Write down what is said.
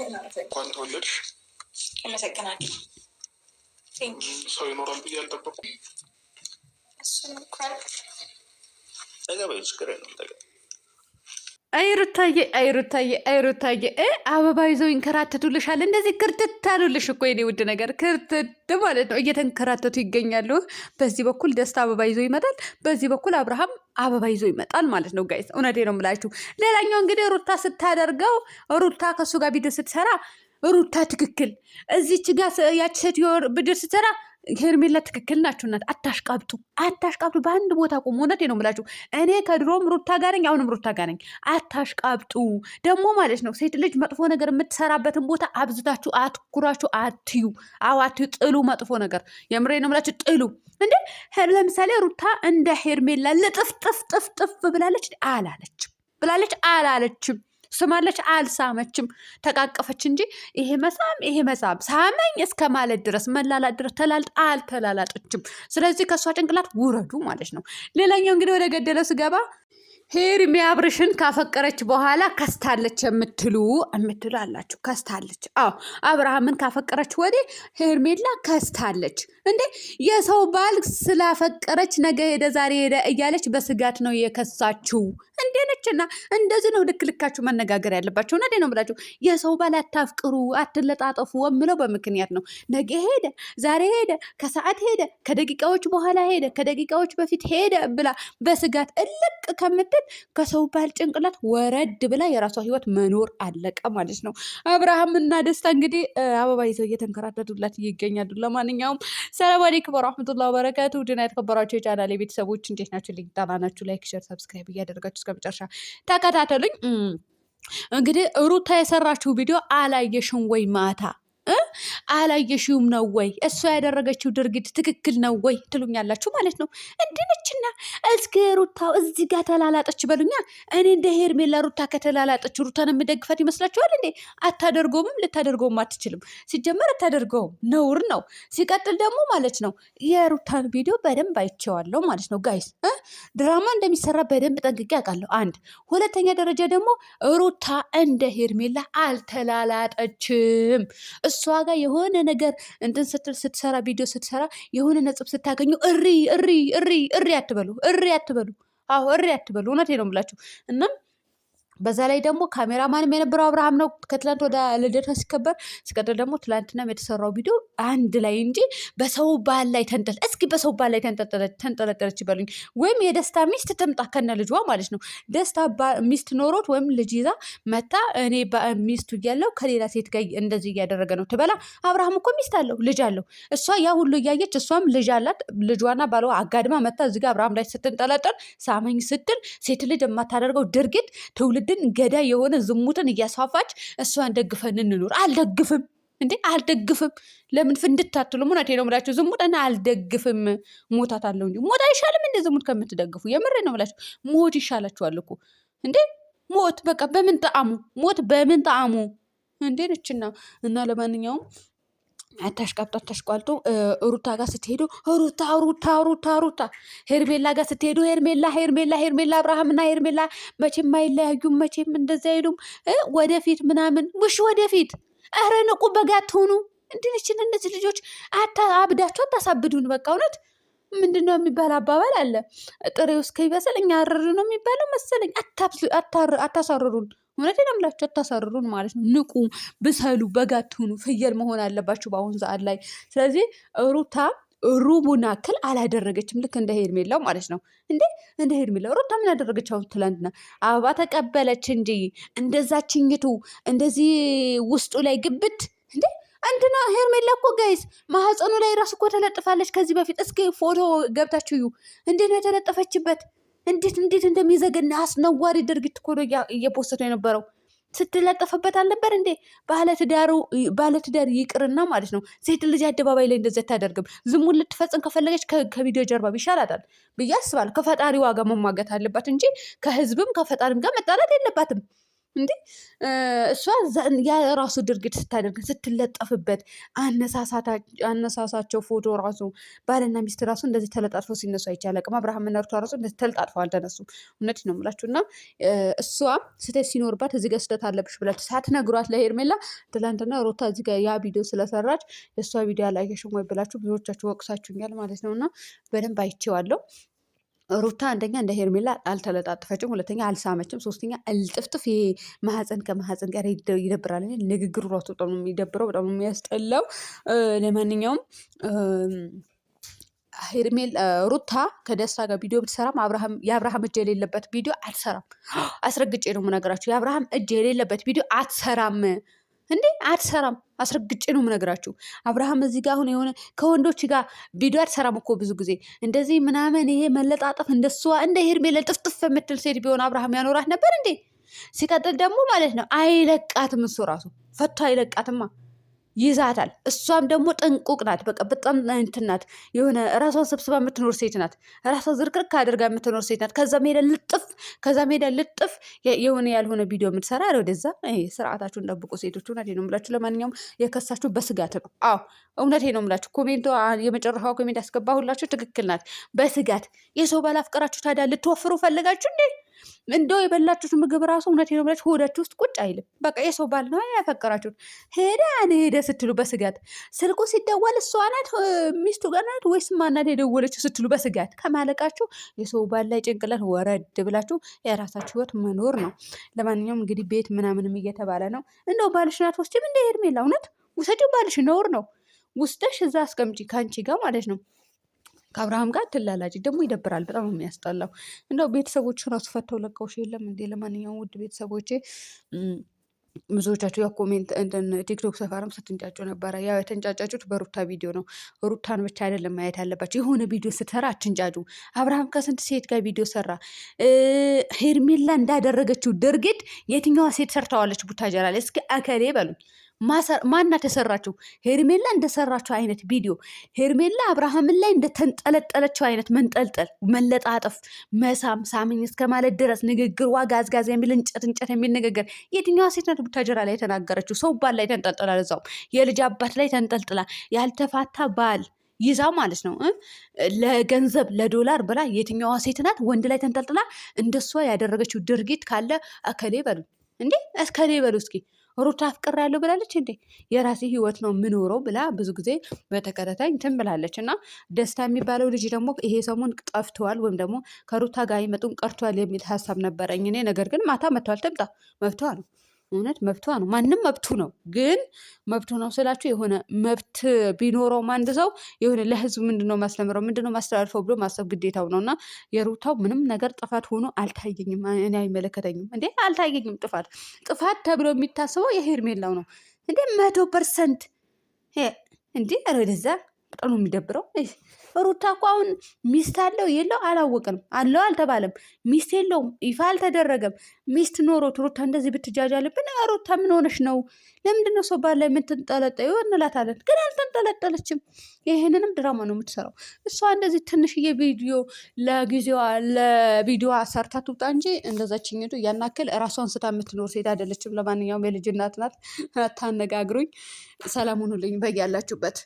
እንኳን ተወለድሽ። አመሰግናለሁ። ሰው ይኖራል ብዬ አልጠበኩም። አይሩታዬ አበባ ይዘው ይንከራተቱልሻል። እንደዚህ ክርትት አሉልሽ እኮ የኔ ውድ ነገር፣ ክርትት ማለት ነው። እየተንከራተቱ ይገኛሉ። በዚህ በኩል ደስታ አበባ ይዞ ይመጣል፣ በዚህ በኩል አብርሃም አበባ ይዞ ይመጣል ማለት ነው። ጋይስ እውነቴ ነው የምላችሁ። ሌላኛው እንግዲህ ሩታ ስታደርገው፣ ሩታ ከእሱ ጋር ቪዲዮ ስትሰራ ሩታ ትክክል፣ እዚች ጋር ያች ሴትዮ ብድር ስትሰራ ሄርሜላ ትክክል ናችሁ። እናት አታሽቃብጡ፣ በአንድ ቦታ ቁሙ። እውነቴ ነው የምላችሁ። እኔ ከድሮም ሩታ ጋር ነኝ፣ አሁንም ሩታ ጋር ነኝ። አታሽቃብጡ ደግሞ ማለት ነው። ሴት ልጅ መጥፎ ነገር የምትሰራበትን ቦታ አብዝታችሁ አትኩራችሁ አትዩ። አዎ አትዩ፣ ጥሉ። መጥፎ ነገር የምሬ ነው የምላችሁ፣ ጥሉ። እንዴ ለምሳሌ ሩታ እንደ ሄርሜላ ልጥፍጥፍጥፍጥፍ ብላለች አላለችም ስማለች አልሳመችም፣ ተቃቀፈች እንጂ ይሄ መሳም ሳመኝ እስከ ማለት ድረስ መላላጥ ድረስ አልተላላጠችም። ስለዚህ ከእሷ ጭንቅላት ውረዱ ማለት ነው። ሌላኛው እንግዲህ ወደ ገደለ ስገባ ሄርሜ አብርሽን ካፈቀረች በኋላ ከስታለች የምትሉ አላችሁ። ከስታለች። አዎ አብርሃምን ካፈቀረች ወዲህ ሄርሜላ ከስታለች። እንዴ የሰው ባል ስላፈቀረች ነገ ሄደ ዛሬ ሄደ እያለች በስጋት ነው የከሳችው። እንዴ ነችና እንደዚህ ነው ልክልካችሁ መነጋገር ያለባቸው። ነዴ ነው ብላችሁ የሰው ባል አታፍቅሩ፣ አትለጣጠፉ ወምለው በምክንያት ነው። ነገ ሄደ ዛሬ ሄደ ከሰዓት ሄደ ከደቂቃዎች በኋላ ሄደ ከደቂቃዎች በፊት ሄደ ብላ በስጋት እልቅ ከምትል ከሰው ባል ጭንቅላት ወረድ ብላ የራሷ ህይወት መኖር አለቀ ማለት ነው። አብርሃም እና ደስታ እንግዲህ አበባ ይዘው እየተንከራተቱላት ይገኛሉ። ለማንኛውም ሰላም አለይኩም ወራህመቱላሂ ወበረካቱ። ድና የተከበራችሁ የቻናሌ ቤተሰቦች እንዴት ናችሁ? ሊጣና ናችሁ? ላይክ ሼር ሰብስክራይብ እያደረጋችሁ እስከ መጨረሻ ተከታተሉኝ። እንግዲህ ሩታ የሰራችው ቪዲዮ አላየሽም ወይ? ማታ አላየሽውም ነው ወይ? እሷ ያደረገችው ድርጊት ትክክል ነው ወይ ትሉኛላችሁ ማለት ነው። እንድንችና እስከ ሩታው እዚህ ጋር ተላላጠች በሉኛ። እኔ እንደ ሄርሜላ ሩታ ከተላላጠች ሩታን የምደግፈት ይመስላችኋል እንዴ? አታደርገውም፣ ልታደርገውም አትችልም። ሲጀመር አታደርገውም፣ ነውር ነው። ሲቀጥል ደግሞ ማለት ነው የሩታን ቪዲዮ በደንብ አይቼዋለሁ ማለት ነው ጋይስ። ድራማ እንደሚሰራ በደንብ ጠንቅቄ አውቃለሁ። አንድ ሁለተኛ ደረጃ ደግሞ ሩታ እንደ ሄርሜላ አልተላላጠችም። እሷ ጋር የሆነ ነገር እንትን ስትሰራ ቪዲዮ ስትሰራ የሆነ ነጥብ ስታገኙ እሪ አትበሉ። አዎ እሪ አትበሉ። እውነቴ ነው የምላችሁ። እናም በዛ ላይ ደግሞ ካሜራማንም የነበረው አብርሃም ነው። ከትላንት ወደ ልደታ ሲከበር ሲቀጥል ደግሞ ትላንትና የተሰራው ቪዲዮ አንድ ላይ እንጂ በሰው ባል ላይ በሰው ባል ላይ ተንጠለጠለች ይበሉኝ። ወይም የደስታ ሚስት ትምጣ ከነ ልጇ ማለት ነው። ደስታ ሚስት ኖሮት ወይም ልጅ ይዛ መታ እኔ ሚስቱ እያለው ከሌላ ሴት ጋር እንደዚህ እያደረገ ነው ትበላ። አብርሃም እኮ ሚስት አለው፣ ልጅ አለው። እሷ ያ ሁሉ እያየች እሷም ልጅ አላት። ልጇና ባሏ አጋድማ መታ እዚጋ አብርሃም ላይ ስትንጠለጠል ሳመኝ ስትል ሴት ልጅ የማታደርገው ድርጊት ትውልድ ገዳይ የሆነ ዝሙትን እያስፋፋች እሷን ደግፈን እንኑር። አልደግፍም እንዴ አልደግፍም። ለምን ፍንድታትሉ? እውነቴ ነው የምላችሁ። ዝሙትና አልደግፍም። ሞታት አለው እንጂ ሞት አይሻልም እንዴ? ዝሙት ከምትደግፉ የምሬ ነው የምላችሁ። ሞት ይሻላችኋል እኮ እንዴ። ሞት በቃ በምን ጣዕሙ? ሞት በምን ጣዕሙ እንዴ ነችና እና ለማንኛውም አታሽቋልጡ። ሩታ ጋር ስትሄዱ ሩታ ሄርሜላ ጋር ስትሄዱ ሄርሜላ አብርሃምና ሄርሜላ መቼም አይለያዩም፣ መቼም እንደዚህ አይሉም። ወደፊት ምናምን ውሽ ወደፊት። ኧረ ንቁ፣ በጋ ትሆኑ እንድንችን እነዚህ ልጆች አብዳችሁ አታሳብዱን። በቃ እውነት ምንድነው የሚባል አባባል አለ፣ ጥሬው እስከሚበስል እኛ አረር ነው የሚባለው መሰለኝ። አታሳርሩን። እውነት ነው የምላችሁ፣ አታሳርሩን ማለት ነው። ንቁ፣ ብሰሉ፣ በጋ ትሁኑ። ፍየል መሆን አለባችሁ በአሁኑ ሰዓት ላይ። ስለዚህ ሩታ ሩቡን አክል አላደረገችም፣ ልክ እንደ ሄርሜላው ማለት ነው። እንደ ሄርሜላው ሩታ ምን ያደረገች? አሁን ትላንትና አበባ ተቀበለች እንጂ እንደዛችኝቱ እንደዚህ ውስጡ ላይ ግብት እንዴ አንድና ሄርሜላ እኮ ጋይስ ማህፀኑ ላይ ራሱ እኮ ተለጥፋለች ከዚህ በፊት። እስኪ ፎቶ ገብታችሁ እዩ። እንዴት ነው የተለጠፈችበት? እንዴት እንደሚዘገና አስነዋሪ ድርጊት እኮ ነው እየፖስቱ የነበረው። ስትለጠፈበት አልነበር እንዴ? ባለትዳር ይቅርና ማለት ነው ሴት ልጅ አደባባይ ላይ እንደዚህ አታደርግም። ዝሙን ልትፈጽም ከፈለገች ከቪዲዮ ጀርባ ይሻላታል ብዬ አስባለሁ። ከፈጣሪ ዋጋ መሟገት አለባት እንጂ ከህዝብም ከፈጣሪም ጋር መጣላት የለባትም። እንዴ እሷ የራሱ ድርጊት ስታደርግ ስትለጠፍበት አነሳሳቸው ፎቶ ራሱ ባልና ሚስት ራሱ እንደዚህ ተለጣጥፈው ሲነሱ አይቻለቅም። አብርሃምና ሩታ ራሱ እንደዚህ ተለጣጥፈው አልተነሱም። እውነት ነው የምላችሁ። እና እሷ ስህተት ሲኖርባት እዚህ ጋር ስህተት አለብሽ ብላችሁ ሳትነግሯት ለሄርሜላ ትላንትና ሩታ እዚህ ጋር ያ ቪዲዮ ስለሰራች የእሷ ቪዲዮ አላየሽም ወይ ብላችሁ ብዙዎቻችሁ ወቅሳችሁኛል ማለት ነው። እና በደንብ አይቼዋለሁ። ሩታ አንደኛ እንደ ሄርሜላ አልተለጣጠፈችም፣ ሁለተኛ አልሳመችም፣ ሶስተኛ እልጥፍጥፍ ይሄ ማህፀን ከማህፀን ጋር ይደብራል። ንግግሩ ራሱ በጣም ነው የሚደብረው፣ በጣም ነው የሚያስጠላው። ለማንኛውም ሩታ ከደስታ ጋር ቪዲዮ ብትሰራም የአብርሃም እጅ የሌለበት ቪዲዮ አትሰራም። አስረግጬ ነው የምነግራችሁ። የአብርሃም እጅ የሌለበት ቪዲዮ አትሰራም። እንዴ አትሰራም። አስረግጬ ነው የምነግራችሁ። አብርሃም እዚህ ጋር አሁን የሆነ ከወንዶች ጋር ቪዲዮ አትሰራም እኮ ብዙ ጊዜ እንደዚህ ምናምን ይሄ መለጣጠፍ እንደሷ እንደ ሄርሜላ ጥፍጥፍ የምትል ሴት ቢሆን አብርሃም ያኖራት ነበር እንዴ? ሲቀጥል ደግሞ ማለት ነው አይለቃትም። እሱ ራሱ ፈቶ አይለቃትማ፣ ይዛታል። እሷም ደግሞ ጥንቁቅ ናት። በቃ በጣም እንትን ናት። የሆነ ራሷን ሰብስባ የምትኖር ሴት ናት። ራሷን ዝርክርክ አድርጋ የምትኖር ሴት ናት። ከዛ ሜዳ ልጥፍ የሆነ ያልሆነ ቪዲዮ የምትሰራ ወደዛ። ስርዓታችሁን ጠብቁ ሴቶች። እውነቴ ነው የምላችሁ። ለማንኛውም የከሳችሁ በስጋት ነው። አዎ እውነቴ ነው የምላችሁ። ኮሜንቶ የመጨረሻው ኮሜንት ያስገባሁላችሁ ትክክል ናት። በስጋት የሰው ባል አፍቅራችሁ ታዲያ ልትወፍሩ ፈልጋችሁ እንዴ? እንደው የበላችሁት ምግብ ራሱ እውነቴ ነው ብላችሁ ሆዳችሁ ውስጥ ቁጭ አይልም። በቃ የሰው ባል ነው ያፈቀራችሁት። ሄደ ስትሉ በስጋት ስልኩ ሲደወል እሷ ናት ሚስቱ ጋር ናት ወይስ ማናት የደወለችው ስትሉ በስጋት ከማለቃችሁ የሰው ባል ላይ ጭንቅላት ወረድ ብላችሁ የራሳችሁ ህይወት መኖር ነው። ለማንኛውም እንግዲህ ቤት ምናምንም እየተባለ ነው። እንደው ባልሽ ናት ወስጂም እንደ ሄርሜላ እውነት ውሰጂው። ባልሽ ነውር ነው። ውስደሽ እዛ አስቀምጪ ከአንቺ ጋር ማለት ነው። ከአብርሃም ጋር ትላላጭ ደግሞ ይደብራል። በጣም የሚያስጠላው እንደው ቤተሰቦቹ ራሱ ፈተው ለቀውሽ የለም እንዴ? ለማንኛውም ውድ ቤተሰቦቼ ብዙዎቻችሁ ያው ኮሜንት እንትን ቲክቶክ ሰፈርም ስትንጫጩ ነበረ። ያው የተንጫጫጩት በሩታ ቪዲዮ ነው። ሩታን ብቻ አይደለም ማየት ያለባቸው። የሆነ ቪዲዮ ስትሰራ አትንጫጩ። አብርሃም ከስንት ሴት ጋር ቪዲዮ ሰራ። ሄርሜላ እንዳደረገችው ድርጊት የትኛዋ ሴት ሰርተዋለች? ቡታጀራ ላይ እስኪ አከሌ በሉኝ። ማናት የሰራችው? ሄርሜላ እንደሰራችው አይነት ቪዲዮ፣ ሄርሜላ አብርሃምን ላይ እንደተንጠለጠለችው አይነት መንጠልጠል፣ መለጣጠፍ፣ መሳም፣ ሳምኝ እስከ ማለት ድረስ ንግግር ዋጋ አዝጋዝ የሚል እንጨት የሚል ንግግር የትኛዋ ሴት ናት ቡታጀራ ላይ የተናገረችው? ሰው ባል ላይ ተንጠልጥላ፣ ለዛውም የልጅ አባት ላይ ተንጠልጥላ፣ ያልተፋታ ባል ይዛ ማለት ነው። ለገንዘብ ለዶላር ብላ የትኛዋ ሴት ናት ወንድ ላይ ተንጠልጥላ እንደሷ ያደረገችው ድርጊት ካለ አከሌ በሉ እንዴ! አከሌ በሉ እስኪ። ሩታ አፍቅር ያለው ብላለች እንዴ? የራሴ ህይወት ነው የምኖረው ብላ ብዙ ጊዜ በተከታታይ እንትን ብላለች። እና ደስታ የሚባለው ልጅ ደግሞ ይሄ ሰሞን ጠፍተዋል ወይም ደግሞ ከሩታ ጋር ይመጡን ቀርቷል የሚል ሀሳብ ነበረኝ እኔ። ነገር ግን ማታ መጥተዋል። ትምጣ፣ መብቷ ነው። እውነት መብቷ ነው። ማንም መብቱ ነው። ግን መብቱ ነው ስላችሁ የሆነ መብት ቢኖረውም አንድ ሰው የሆነ ለህዝብ ምንድነው ማስተምረው ምንድነው ማስተላልፈው ብሎ ማሰብ ግዴታው ነው። እና የሩታው ምንም ነገር ጥፋት ሆኖ አልታየኝም። እኔ አይመለከተኝም እንዴ አልታየኝም። ጥፋት ተብሎ የሚታስበው የሄርሜላው ነው እንዴ 100% እንዴ። ኧረ ወደዛ በጣም ነው የሚደብረው። ሩታ እኮ አሁን ሚስት አለው የለው አላወቅንም። አለው አልተባለም። ሚስት የለውም ይፋ አልተደረገም። ሚስት ኖሮት ሩታ እንደዚህ ብትጃጃልብን ሩታ ምን ሆነሽ ነው? ለምንድነው ሰው ባል ላይ የምትንጠለጠዩ እንላታለን። ግን አልተንጠለጠለችም። ይሄንንም ድራማ ነው የምትሰራው እሷ። እንደዚህ ትንሽዬ ቪዲዮ ለቪዲዮ ሰርታ ትውጣ እንጂ እንደዛችኝቱ እያናክል ራሷን ስታ የምትኖር ሴት አይደለችም። ለማንኛውም የልጅ እናት ናት። አታነጋግሩኝ። ሰላም ሁኑልኝ በያላችሁበት።